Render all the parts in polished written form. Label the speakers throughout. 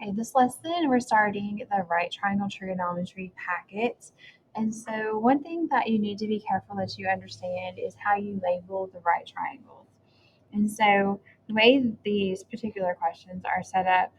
Speaker 1: Okay, this lesson we're starting the right triangle trigonometry packet. And so one thing that you need to be careful that you understand is how you label the right triangles. And so the way these particular questions are set up,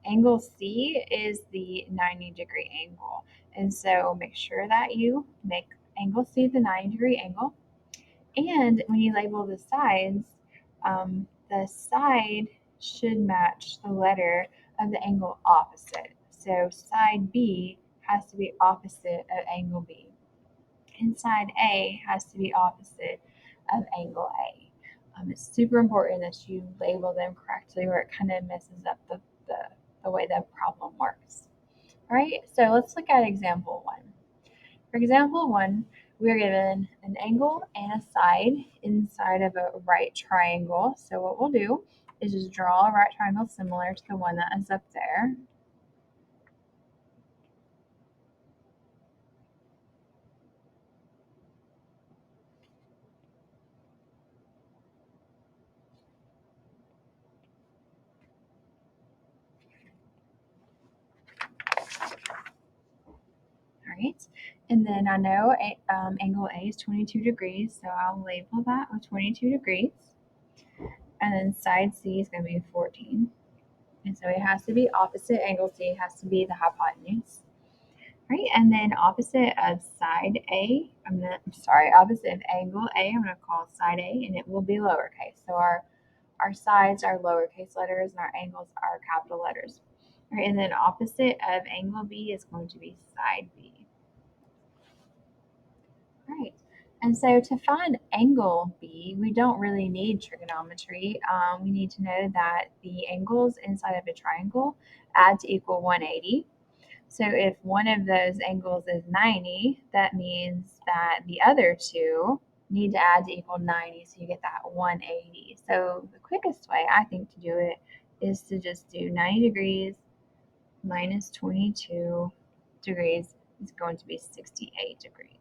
Speaker 1: angle C is the 90-degree angle. And so make sure that you make angle C the 90-degree angle. And when you label the side should match the letter of the angle opposite. So side B has to be opposite of angle B. And side A has to be opposite of angle A. It's super important that you label them correctly or it kind of messes up the way the problem works. All right, so let's look at example 1. For example 1, we are given an angle and a side inside of a right triangle. So what we'll do is just draw a right triangle similar to the one that is up there. All right, and then I know angle A is 22 degrees, so I'll label that with 22 degrees. And then side C is going to be 14. And so it has to be opposite angle C, it has to be the hypotenuse. Right, and then opposite of side A, opposite of angle A, I'm going to call side A, and it will be lowercase. So our sides are lowercase letters, and our angles are capital letters. All right, and then opposite of angle B is going to be side B. All right, and so to find angle B, we don't really need trigonometry. We need to know that the angles inside of a triangle add to equal 180. So if one of those angles is 90, that means that the other two need to add to equal 90, so you get that 180. So the quickest way, I think, to do it is to just do 90 degrees minus 22 degrees is going to be 68 degrees.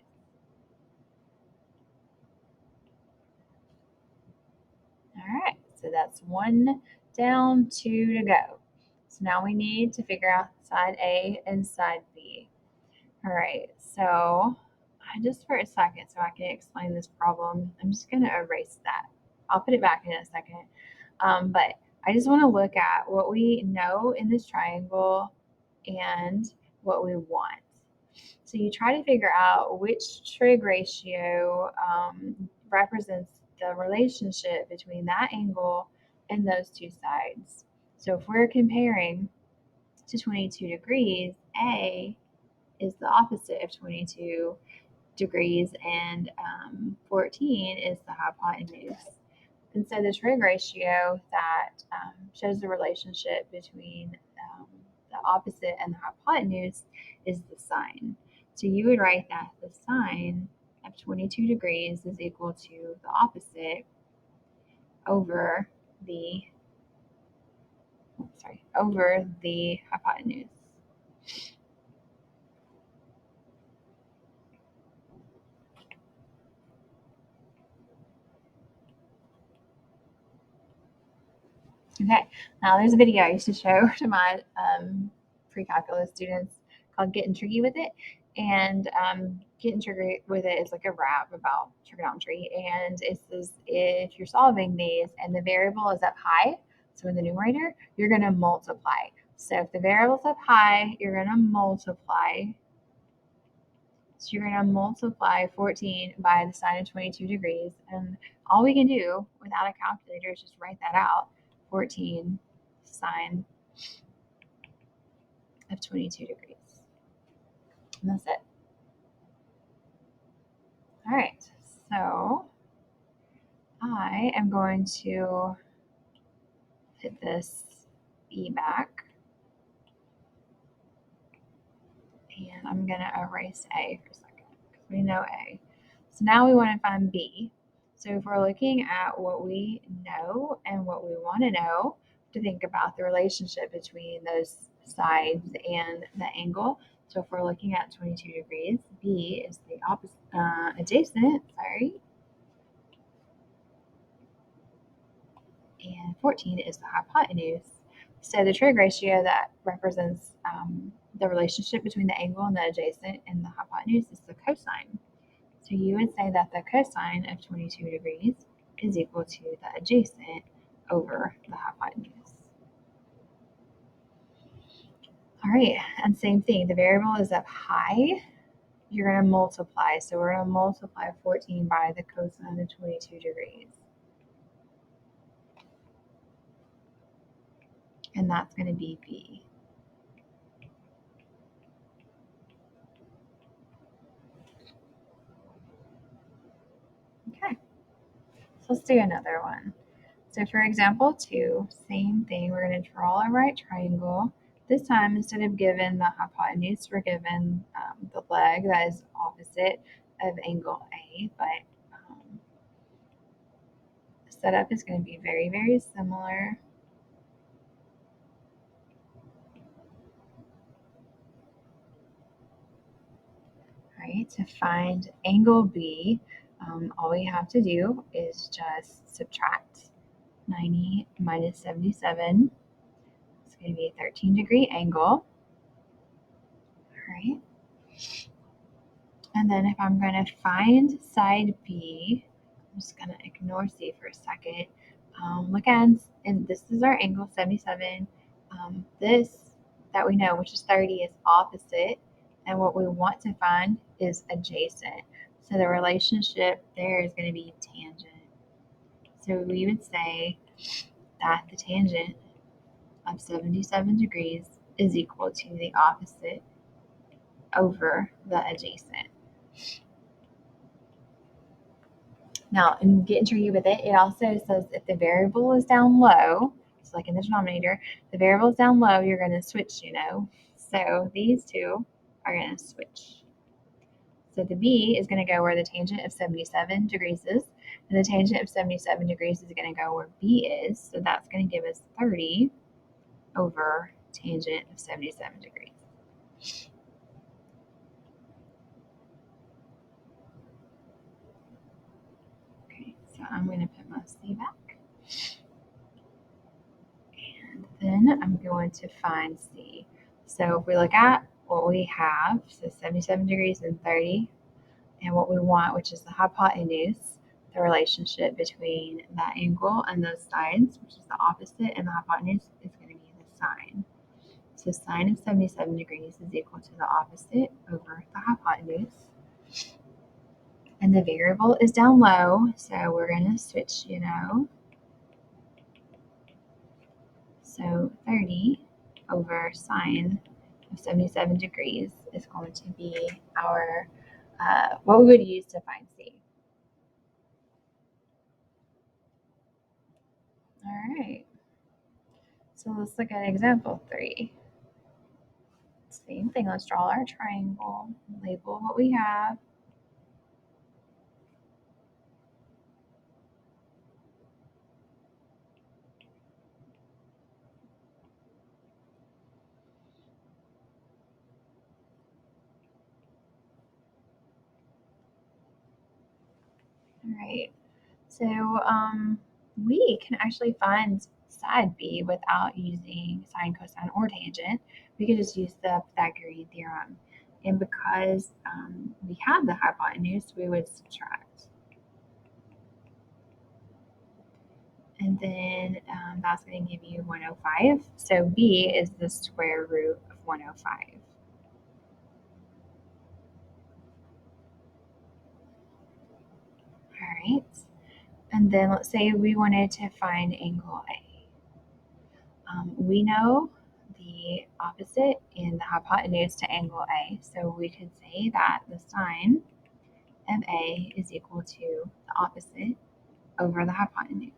Speaker 1: All right, so that's 1 down, 2 to go. So now we need to figure out side A and side B. All right, so just for a second so I can explain this problem, I'm just going to erase that. I'll put it back in a second. But I just want to look at what we know in this triangle and what we want. So you try to figure out which trig ratio represents the relationship between that angle and those two sides. So if we're comparing to 22 degrees, A is the opposite of 22 degrees, and 14 is the hypotenuse. And so the trig ratio that shows the relationship between the opposite and the hypotenuse is the sine. So you would write that the sine of 22 degrees is equal to the opposite over the hypotenuse. Okay, now there's a video I used to show to my pre-calculus students called Getting Tricky with It. And Getting Tricky with It is like a rap about trigonometry. And it says if you're solving these and the variable is up high, so in the numerator, you're going to multiply. So if the variable's up high, you're going to multiply. So you're going to multiply 14 by the sine of 22 degrees. And all we can do without a calculator is just write that out. 14 sine of 22 degrees. And that's it. All right, so I am going to put this E back. And I'm going to erase A for a second because we know A. So now we want to find B. So if we're looking at what we know and what we want to know, to think about the relationship between those sides and the angle. So if we're looking at 22 degrees, B is the opposite, adjacent, and 14 is the hypotenuse. So the trig ratio that represents the relationship between the angle and the adjacent and the hypotenuse is the cosine. So you would say that the cosine of 22 degrees is equal to the adjacent over the hypotenuse. All right, and same thing, the variable is up high. You're going to multiply. So we're going to multiply 14 by the cosine of 22 degrees. And that's going to be B. Okay, so let's do another one. So for example 2, same thing. We're going to draw a right triangle. This time, instead of given the hypotenuse, we're given the leg that is opposite of angle A, but the setup is going to be very, very similar. Right, to find angle B, all we have to do is just subtract 90 minus 77. It's going to be a 13-degree angle. All right. And then if I'm going to find side B, I'm just going to ignore C for a second. Look at, and this is our angle 77. This that we know, which is 30, is opposite. And what we want to find is adjacent. So the relationship there is going to be tangent. So we would say that the tangent of 77 degrees is equal to the opposite over the adjacent. Now, in getting tricky with it, it also says if the variable is down low, it's like in the denominator, the variable is down low, you're going to switch, So these two are going to switch. So the B is going to go where the tangent of 77 degrees is, and the tangent of 77 degrees is going to go where B is. So that's going to give us 30 over tangent of 77 degrees. Okay, so I'm going to put my C back. And then I'm going to find C. So if we look at what we have, so 77 degrees and 30, and what we want, which is the hypotenuse, the relationship between that angle and those sides, which is the opposite, and the hypotenuse is going to be the sine. So sine of 77 degrees is equal to the opposite over the hypotenuse. And the variable is down low, so we're going to switch, So 30 over sine of 77 degrees is going to be our, what we would use to find C. All right. So let's look at example 3. Same thing, let's draw our triangle, label what we have. All right, so we can actually find side B without using sine, cosine, or tangent. We could just use the Pythagorean theorem. And because we have the hypotenuse, we would subtract. And then that's going to give you 105. So B is the square root of 105. All right. And then let's say we wanted to find angle A. We know the opposite in the hypotenuse to angle A. So we could say that the sine of A is equal to the opposite over the hypotenuse.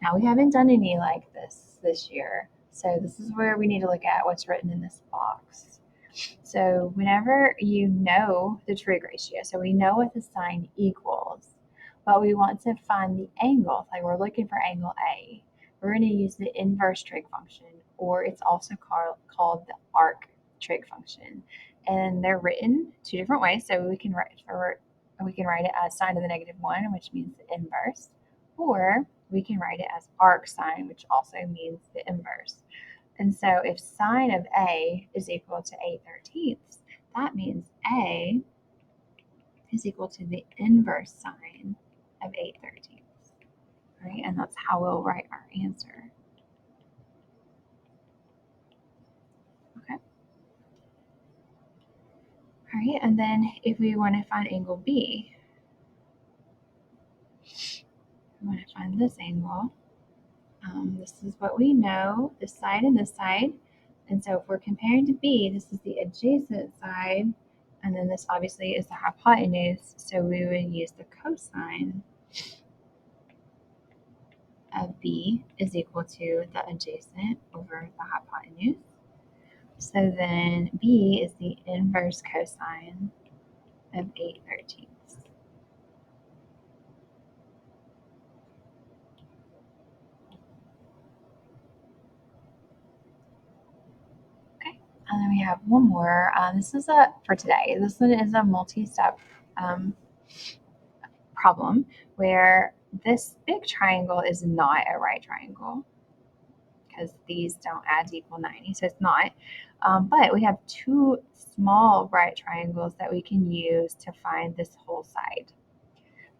Speaker 1: Now we haven't done any like this year. So this is where we need to look at what's written in this box. So whenever you know the trig ratio, so we know what the sine equals, but we want to find the angle, like we're looking for angle A, we're going to use the inverse trig function, or it's also called the arc trig function. And they're written two different ways. So we can write it as sine to the -1, which means the inverse, or we can write it as arc sine, which also means the inverse. And so if sine of A is equal to 8/13, that means A is equal to the inverse sine of 8/13, right? And that's how we'll write our answer. Okay. All right, and then if we want to find angle B, we want to find this angle. This is what we know, this side and this side. And so if we're comparing to B, this is the adjacent side, and then this obviously is the hypotenuse, so we would use the cosine of B is equal to the adjacent over the hypotenuse. So then B is the inverse cosine of 8/13. Okay, and then we have one more. This is for today. This one is a multi-step problem where this big triangle is not a right triangle because these don't add to equal 90, so it's not. But we have two small right triangles that we can use to find this whole side.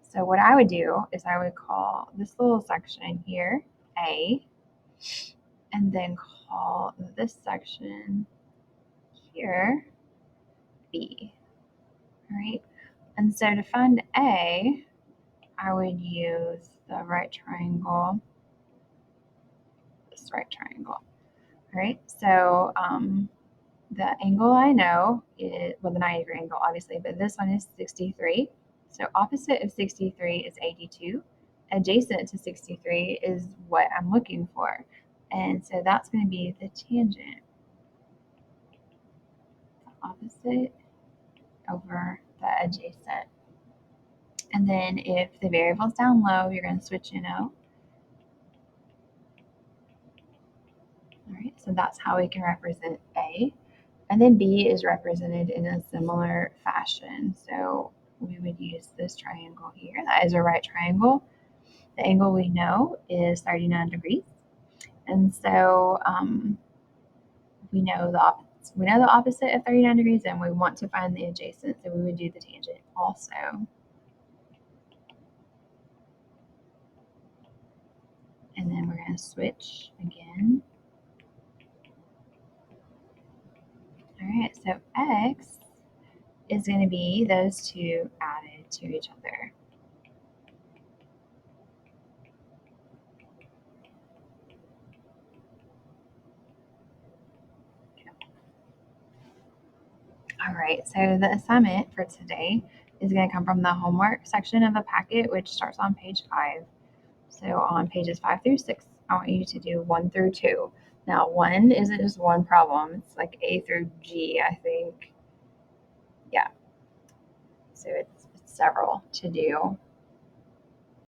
Speaker 1: So what I would do is I would call this little section here A, and then call this section here B. All right. And so to find A, I would use the right triangle, this right triangle. All right. So the angle I know is, well, the 90-degree angle, obviously, but this one is 63. So opposite of 63 is 82. Adjacent to 63 is what I'm looking for. And so that's going to be the tangent. The opposite over the adjacent. And then if the variable's down low, you're going to switch in O. All right, so that's how we can represent A. And then B is represented in a similar fashion. So we would use this triangle here. That is a right triangle. The angle we know is 39 degrees. And so we know the opposite of 39 degrees, and we want to find the adjacent, so we would do the tangent also. And then we're going to switch again. All right, so x is going to be those two added to each other. All right, so the assignment for today is going to come from the homework section of the packet, which starts on page 5. So on pages 5 through 6, I want you to do 1 through 2. Now, 1 isn't just one problem, it's like A through G, I think. Yeah. So it's several to do.